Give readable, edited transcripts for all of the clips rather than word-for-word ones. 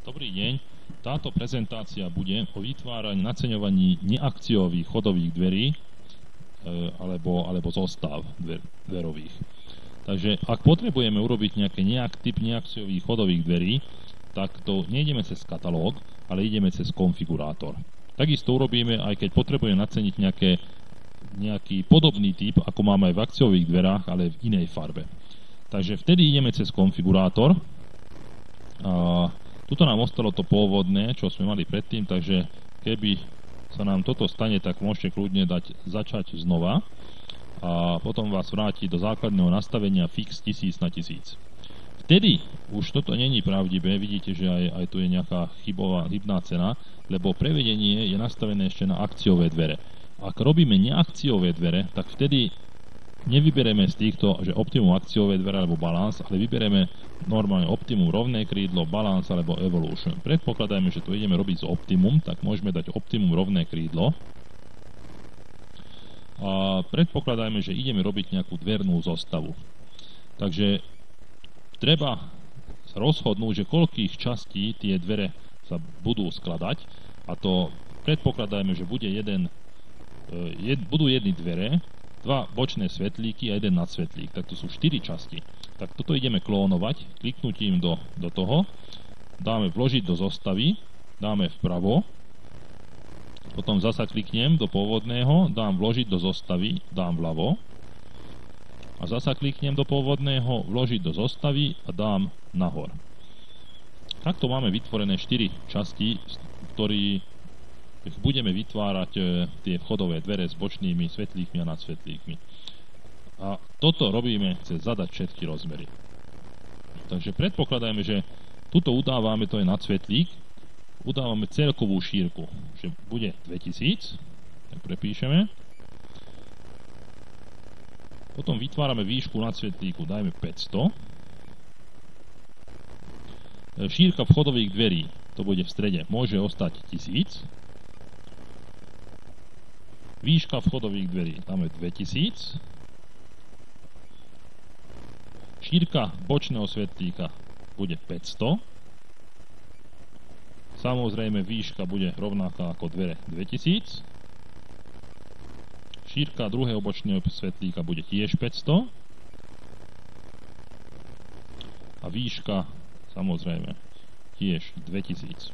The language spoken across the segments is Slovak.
Dobrý deň. Táto prezentácia bude o vytváraní, naceňovaní neakciových chodových dverí alebo zostav dverových. Takže ak potrebujeme urobiť nejaký typ neakciových chodových dverí, tak to nejdeme cez katalóg, ale ideme cez konfigurátor. Takisto urobíme, aj keď potrebujeme naceniť nejaký podobný typ, ako máme aj v akciových dverách, ale v inej farbe. Takže vtedy ideme cez konfigurátor. Tuto nám ostalo to pôvodné, čo sme mali predtým, takže keby sa nám toto stane, tak môžete kľudne začať znova a potom vás vráti do základného nastavenia fix 1000 na 1000. Vtedy už toto není pravdivé, vidíte, že aj tu je nejaká chybná cena, lebo prevedenie je nastavené ešte na akciové dvere. Ak robíme neakciové dvere, tak vtedy nevybereme z týchto, že optimum akciové dvere alebo balance, ale vybereme normálne optimum rovné krídlo, balance alebo evolution. Predpokladajme, že tu ideme robiť z optimum, tak môžeme dať optimum rovné krídlo. A predpokladajme, že ideme robiť nejakú dvernú zostavu. Takže treba sa rozhodnúť, že koľkých častí tie dvere sa budú skladať, a to predpokladajme, že budú jedny dvere, dva bočné svetlíky a jeden nadsvetlík. Tak to sú 4 časti. Tak toto ideme klónovať, kliknutím do toho, dáme vložiť do zostavy, dáme vpravo, potom zasa kliknem do pôvodného, dám vložiť do zostavy, dám vľavo, a zasa kliknem do pôvodného, vložiť do zostavy a dám nahor. Takto máme vytvorené 4 časti, ktoré budeme vytvárať tie vchodové dvere s bočnými svetlíkmi a nadsvetlíkmi. A toto robíme cez zadať všetky rozmery. Takže predpokladajme, že tuto udávame, to je nadsvetlík, udávame celkovú šírku, že bude 2000, tak prepíšeme. Potom vytvárame výšku nadsvetlíku, dajme 500. Šírka vchodových dverí, to bude v strede, môže ostať 1000. Výška vchodových dverí, dáme 2000. Šírka bočného svetlíka bude 500. Samozrejme výška bude rovnaká ako dvere 2000. Šírka druhého bočného svetlíka bude tiež 500. A výška samozrejme tiež 2000.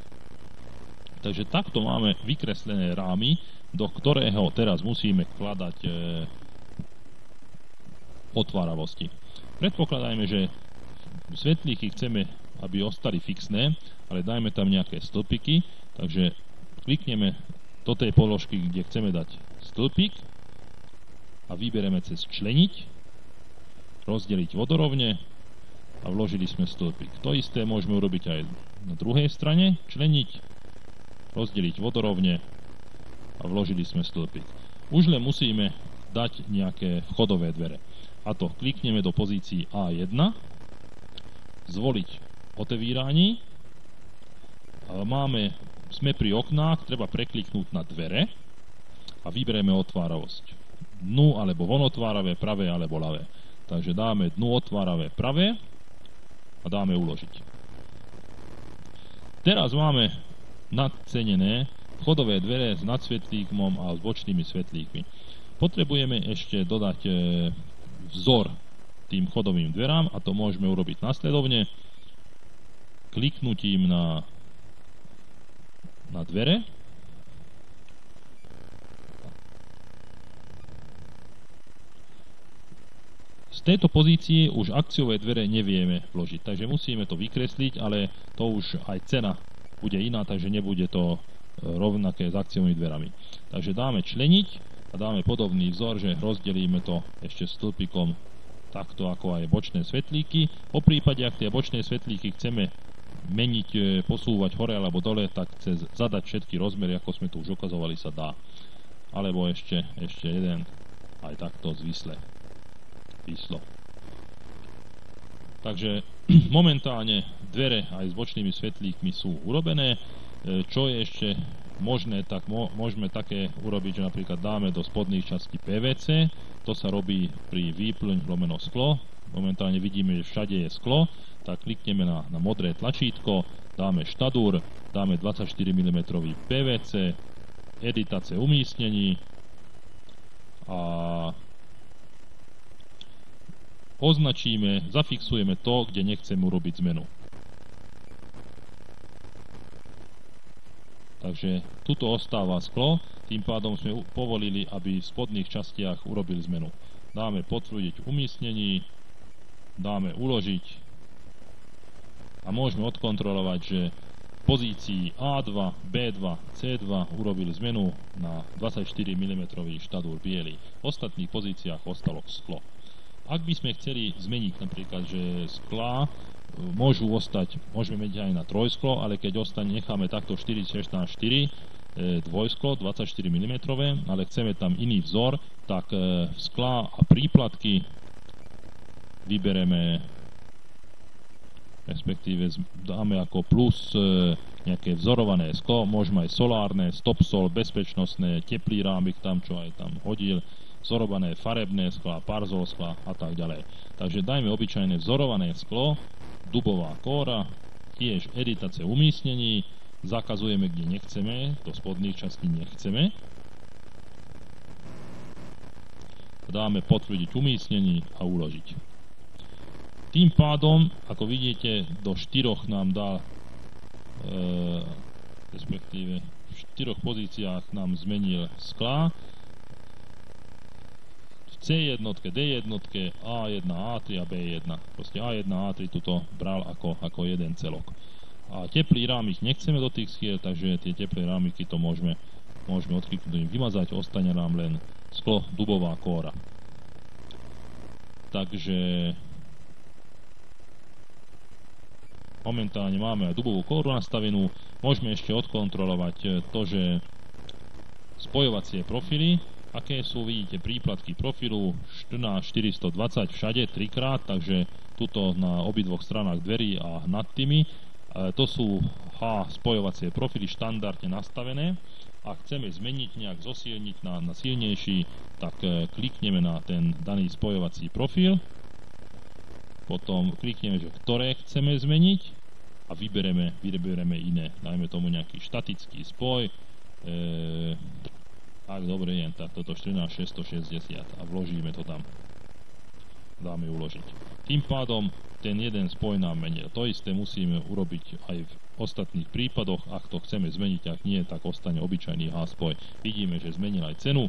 Takže takto máme vykreslené rámy, do ktorého teraz musíme vkladať otváravosti. Predpokladajme, že svetlíky chceme, aby ostali fixné, ale dajme tam nejaké stĺpiky, takže klikneme do tej položky, kde chceme dať stĺpik a vybereme cez členiť, rozdeliť vodorovne a vložili sme stĺpik. To isté môžeme urobiť aj na druhej strane, členiť, rozdeliť vodorovne a vložili sme stĺpik. Už len musíme dať nejaké vchodové dvere. A to klikneme do pozícií A1, zvoliť otevíranie, sme pri oknách, treba prekliknúť na dvere a vyberieme otváravosť. Dnu alebo vonotváravé, pravé alebo ľavé. Takže dáme dnu otváravé pravé a dáme uložiť. Teraz máme nadcenené vchodové dvere s nadsvetlíkom a s bočnými svetlíkmi. Potrebujeme ešte dodať vzor tým vchodovým dverám a to môžeme urobiť nasledovne. Kliknutím na dvere z tejto pozície už akciové dvere nevieme vložiť, takže musíme to vykresliť, ale to už aj cena bude iná, takže nebude to rovnaké s akciovými dverami. Takže dáme členiť a dáme podobný vzor, že rozdelíme to ešte stĺpikom takto ako aj bočné svetlíky. Po prípade, ak tie bočné svetlíky chceme meniť, posúvať hore alebo dole, tak cez zadať všetky rozmery, ako sme tu už ukazovali, sa dá. Alebo ešte jeden aj takto zvisle. Takže momentálne dvere aj s bočnými svetlíkmi sú urobené. Čo je ešte možné, tak môžeme také urobiť, že napríklad dáme do spodných častí PVC, to sa robí pri výplň lomeno sklo, momentálne vidíme, že všade je sklo, tak klikneme na modré tlačítko, dáme štadúr, dáme 24 mm PVC, editace umiestnení a označíme, zafixujeme to, kde nechceme urobiť zmenu. Takže tuto ostáva sklo, tým pádom sme povolili, aby v spodných častiach urobili zmenu. Dáme potvrdiť umiestnení, dáme uložiť a môžeme odkontrolovať, že v pozícii A2, B2, C2 urobili zmenu na 24 mm štadúr biely. V ostatných pozíciách ostalo sklo. Ak by sme chceli zmeniť napríklad, že sklá môžu ostať, môžeme meniť aj na trojsklo, ale keď necháme takto 4, 16, 4 dvojsklo, 24 mm, ale chceme tam iný vzor, tak sklá a príplatky vybereme, respektíve dáme ako plus nejaké vzorované sklo, môžeme aj solárne, stopsol, bezpečnostné, teplý rámik tam, čo aj tam hodil, vzorované farebné skla, parzol skla a tak ďalej. Takže dajme obyčajné vzorované sklo, dubová kóra, tiež editace umiestnení, zakazujeme, kde nechceme, do spodných častí nechceme. Dáme potvrdiť umiestnení a uložiť. Tým pádom, ako vidíte, do 4 nám dá, respektíve v 4 pozíciách nám zmenil sklá. C1, D1, A1, A3 a B1. Proste A1, A3 tuto bral ako jeden celok. A teplý rámik nechceme do tých skier, takže tie teplé rámiky to môžeme odkliknúť, vymazať, ostane nám len sklo, dubová kóra. Takže momentálne máme aj dubovú kóru nastavenú. Môžeme ešte odkontrolovať to, že spojovacie profily, aké sú, vidíte, príplatky profilu 14420 všade 3-krát, takže tuto na obidvoch stranách dverí a nad tými. To sú spojovacie profily štandardne nastavené. Ak chceme zmeniť, nejak zosilniť na silnejší, tak klikneme na ten daný spojovací profil. Potom klikneme, že ktoré chceme zmeniť a vybereme iné. Dajme tomu nejaký štatický spoj. Ak dobre je, tak toto 14660 a vložíme to tam. Dáme uložiť. Tým pádom ten jeden spoj nám menil. To isté musíme urobiť aj v ostatných prípadoch. Ak to chceme zmeniť, ak nie, tak ostane obyčajný H-spoj. Vidíme, že zmenil aj cenu,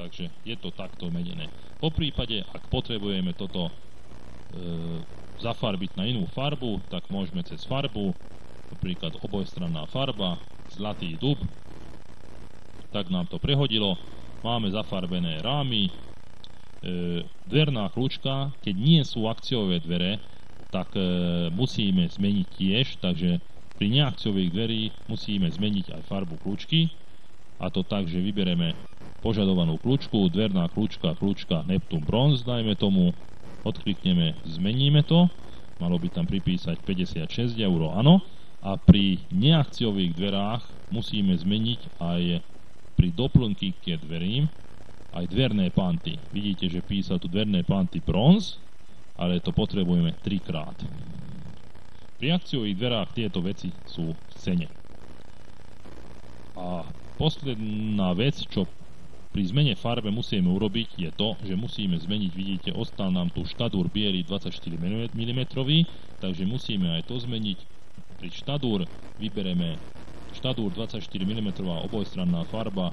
takže je to takto menené. Po prípade, ak potrebujeme toto zafarbiť na inú farbu, tak môžeme cez farbu, napríklad obojstranná farba, zlatý dub, tak nám to prehodilo. Máme zafarbené rámy, dverná kľúčka, keď nie sú akciové dvere, tak musíme zmeniť tiež, takže pri neakciových dverí musíme zmeniť aj farbu kľúčky, a to tak, že vybereme požadovanú kľúčku, dverná kľúčka, Neptune Bronze, dajme tomu, odklikneme, zmeníme to, malo by tam pripísať 56 €, áno, a pri neakciových dverách musíme zmeniť aj pri doplnky k dverím aj dverné panty. Vidíte, že písal tu dverné panty Bronze, ale to potrebujeme 3-krát. Pri akciových dverách tieto veci sú v cene. A posledná vec, čo pri zmene farbe musíme urobiť, je to, že musíme zmeniť, vidíte, ostal nám tu štadúr biely 24 mm, takže musíme aj to zmeniť. Pri štadúr vybereme štadúr 24 mm obojstranná farba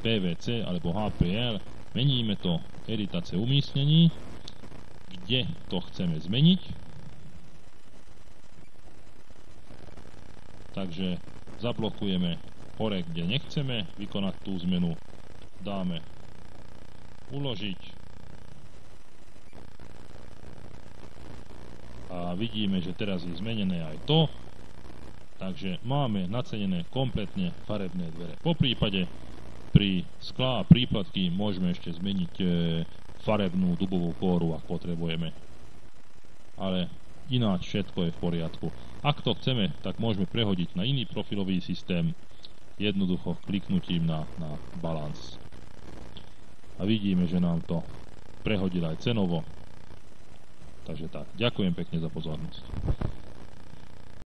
PVC alebo HPL, meníme to, editace umiestnení, kde to chceme zmeniť. Takže zablokujeme hore, kde nechceme vykonať tú zmenu, dáme uložiť a vidíme, že teraz je zmenené aj to, takže máme nacenené kompletne farebné dvere. Po prípade pri sklá a príplatky môžeme ešte zmeniť farebnú dubovú kóru, ak potrebujeme, ale ináč všetko je v poriadku. Ak to chceme, tak môžeme prehodiť na iný profilový systém jednoducho kliknutím na balans. A vidíme, že nám to prehodil aj cenovo Takže tak, ďakujem pekne za pozornosť.